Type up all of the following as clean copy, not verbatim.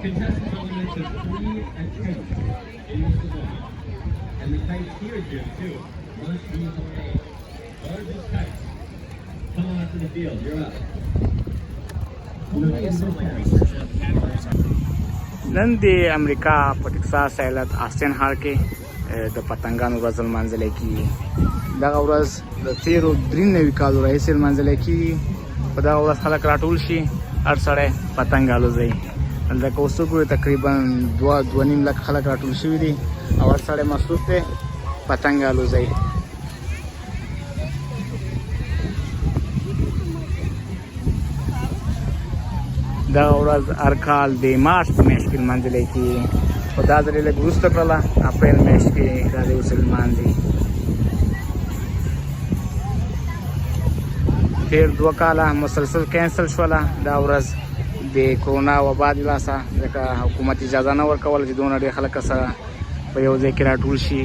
Contestants are limited to 3 attempts in each division. And the kites here, Jim, too, must be made. Largest kites. Come on up to the field. You're up. نن د امریکا په ټیکساس ایالت آستین ښار کې د پتنګانو ورځ لمانځل کېږي. دغه ورځ د تېرو 93 کالو راهیسې لمانځل کېږي. په دغه ورځ خلک راټول شي، هر سړی پتنګ الوځوي. دلته که اوس وګورئ تقریبا 2.5 لک خلک راټول شوي دي او هر سړی مصروف دی پتنګ الوځوي. دغه ورځ هر کال د مارچ په میاشت کې لمانځل کېږي، خو دا ځل یې لږ وروسته کړله، اپریل میاشت کې دا د اوس لمانځي. تېر 2 کاله مسلسل کینسل شوله دا ورځ د کرونا وبا د لاسه، ځکه حکومت اجازه نه ورکوله چې دونه ډېر خلک سره په یو ځای کې راټول شي.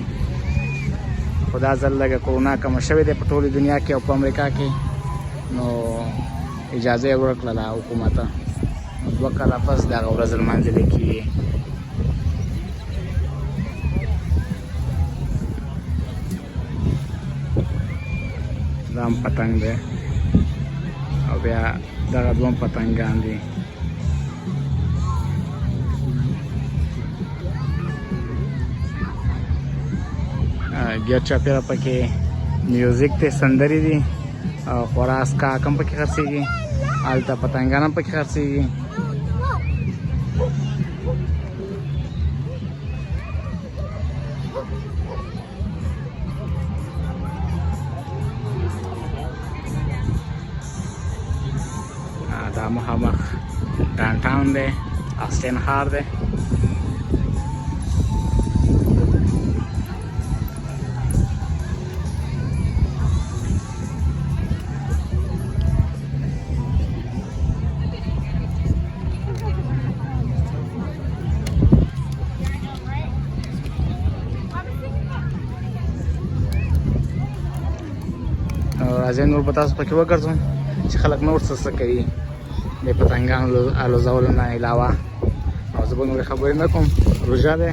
خو دا ځل لږه کرونا کمه شوې ده په ټولې دنیا کې او په امریکا کې، نو اجازه یې ورکړله حکومت. 2 کاله پس دغه ورځ لمانځل کېږي. دا هم پتنګ دی او بیا دغه دوه پتنګان دي. ګیر چاپېره پکې میوزیک دی، سندرې دي او خورا اسکاک هم پکې خرڅېږي، هلته پتنګان هم پکې خرڅېږي. دا مخامخ ډاونټاون دی، آستین ښار دی. راځئ نور به تاسو پکې وګرځم چې خلک نور څه کوي د پتنګانو الوځولو نه علاوه، او زه به نورې خبرې نه کوم. روژه دی.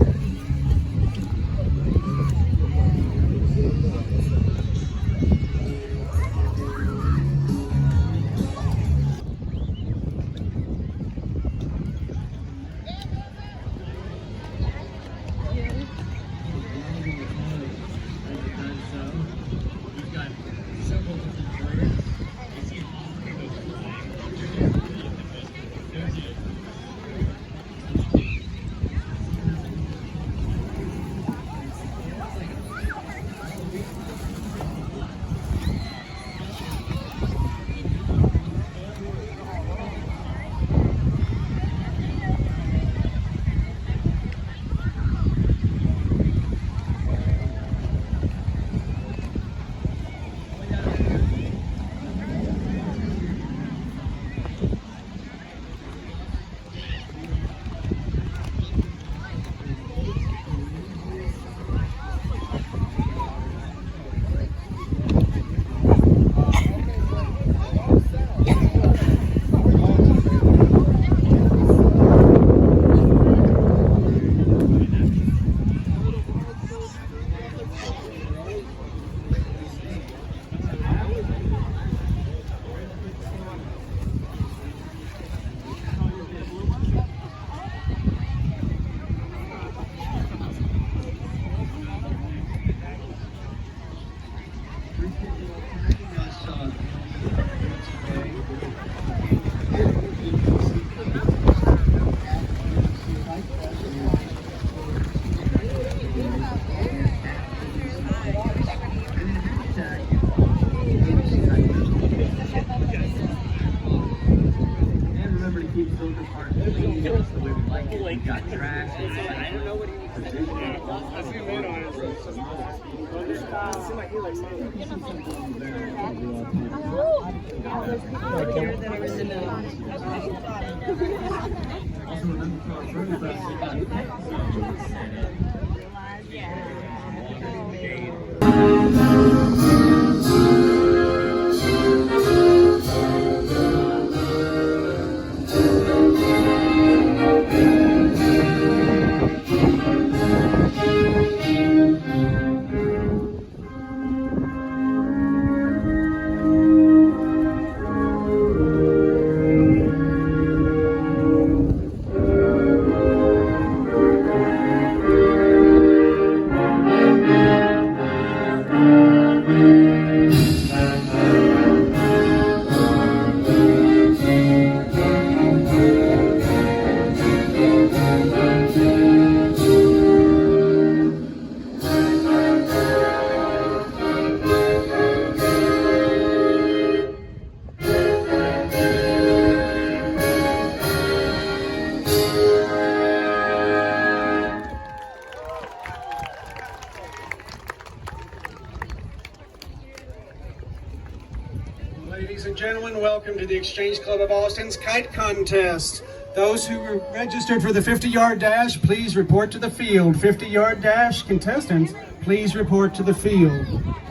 Welcome to the Exchange Club of Austin's Kite Contest. Those who were registered for the 50-yard dash, please report to the field. 50-yard dash contestants, please report to the field.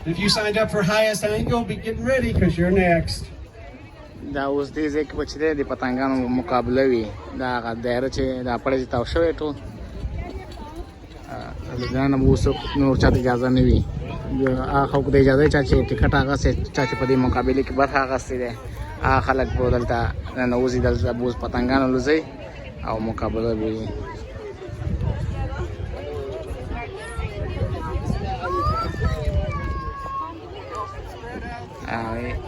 If you signed up for highest angle, be getting ready because you're next. دا اوس دې ځای کې به چې دی د پتنګانو مقابله وي دا هغه دایره چې دا پړی چې تاو شوی ټول د ځان نه به اوس نور چاته اجازه نه وي هغه خلکو ته اجازه چا چې ټکټ اخیستی چا چې په دې مقابلې کې برخه اخیستې دی هغه خلک به دلته ننوځي دلته به اوس پتنګانو لوځي او مقابله به وي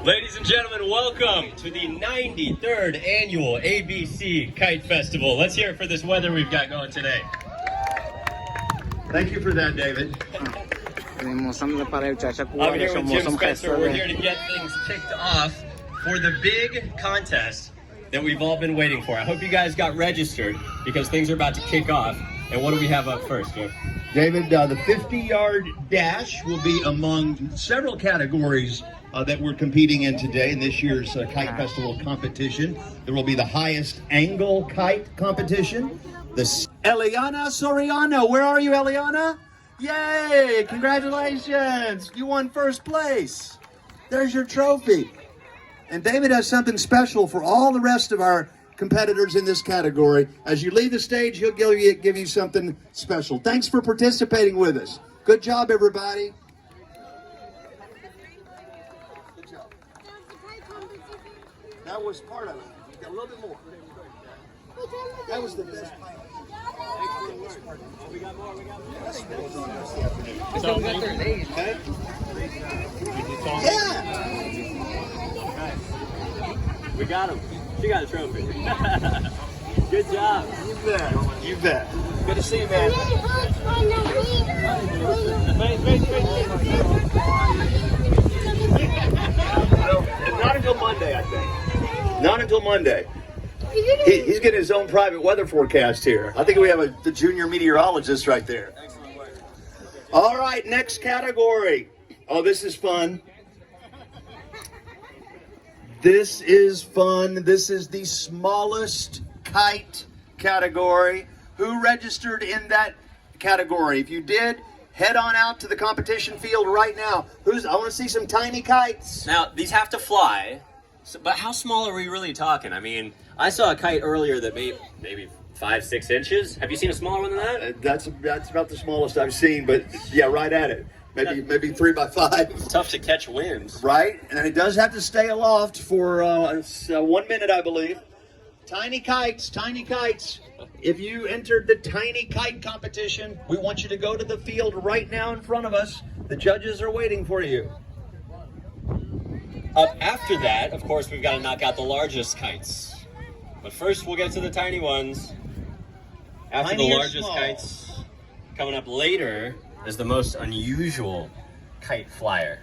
Ladies and gentlemen, welcome to the 93rd annual ABC Kite Festival. Let's hear it for this weather we've got going today. Thank you for that, David. I'm here with Jim Spencer. We're here to get things kicked off for the big contest that we've all been waiting for. I hope you guys got registered because things are about to kick off. And what do we have up first, Jim? David, the 50-yard dash will be among several categories that we're competing in today in this year's Kite Festival competition. There will be the highest angle kite competition. Eliana Soriano, where are you, Eliana? Yay! Congratulations! You won first place. There's your trophy. And David has something special for all the rest of our competitors in this category. As you leave the stage, he'll give you something special. Thanks for participating with us. Good job, everybody. That was part of it. A little bit more. That was the best part. We got more. It's all got their names. Okay? Yeah! We got him. She got a trophy. Good job. You bet. You bet. Good to see you, man. Not until Monday, I think. Not until Monday. He's getting his own private weather forecast here. I think we have the junior meteorologist right there. All right, next category. Oh, this is fun. This is fun. This is the smallest kite category. Who registered in that category? If you did, head on out to the competition field right now. I want to see some tiny kites. Now, these have to fly, but how small are we really talking? I mean, I saw a kite earlier that maybe 5-6 inches. Have you seen a smaller one than that? That's about the smallest I've seen, but yeah, right at it. Maybe 3 by 5. It's tough to catch winds. Right, and it does have to stay aloft for 1 minute, I believe. Tiny kites, tiny kites. If you entered the tiny kite competition, we want you to go to the field right now in front of us. The judges are waiting for you. Up after that, of course, we've got to knock out the largest kites. But first, we'll get to the tiny ones. After Tiny the or largest small? kites, coming up later is the most unusual kite flyer.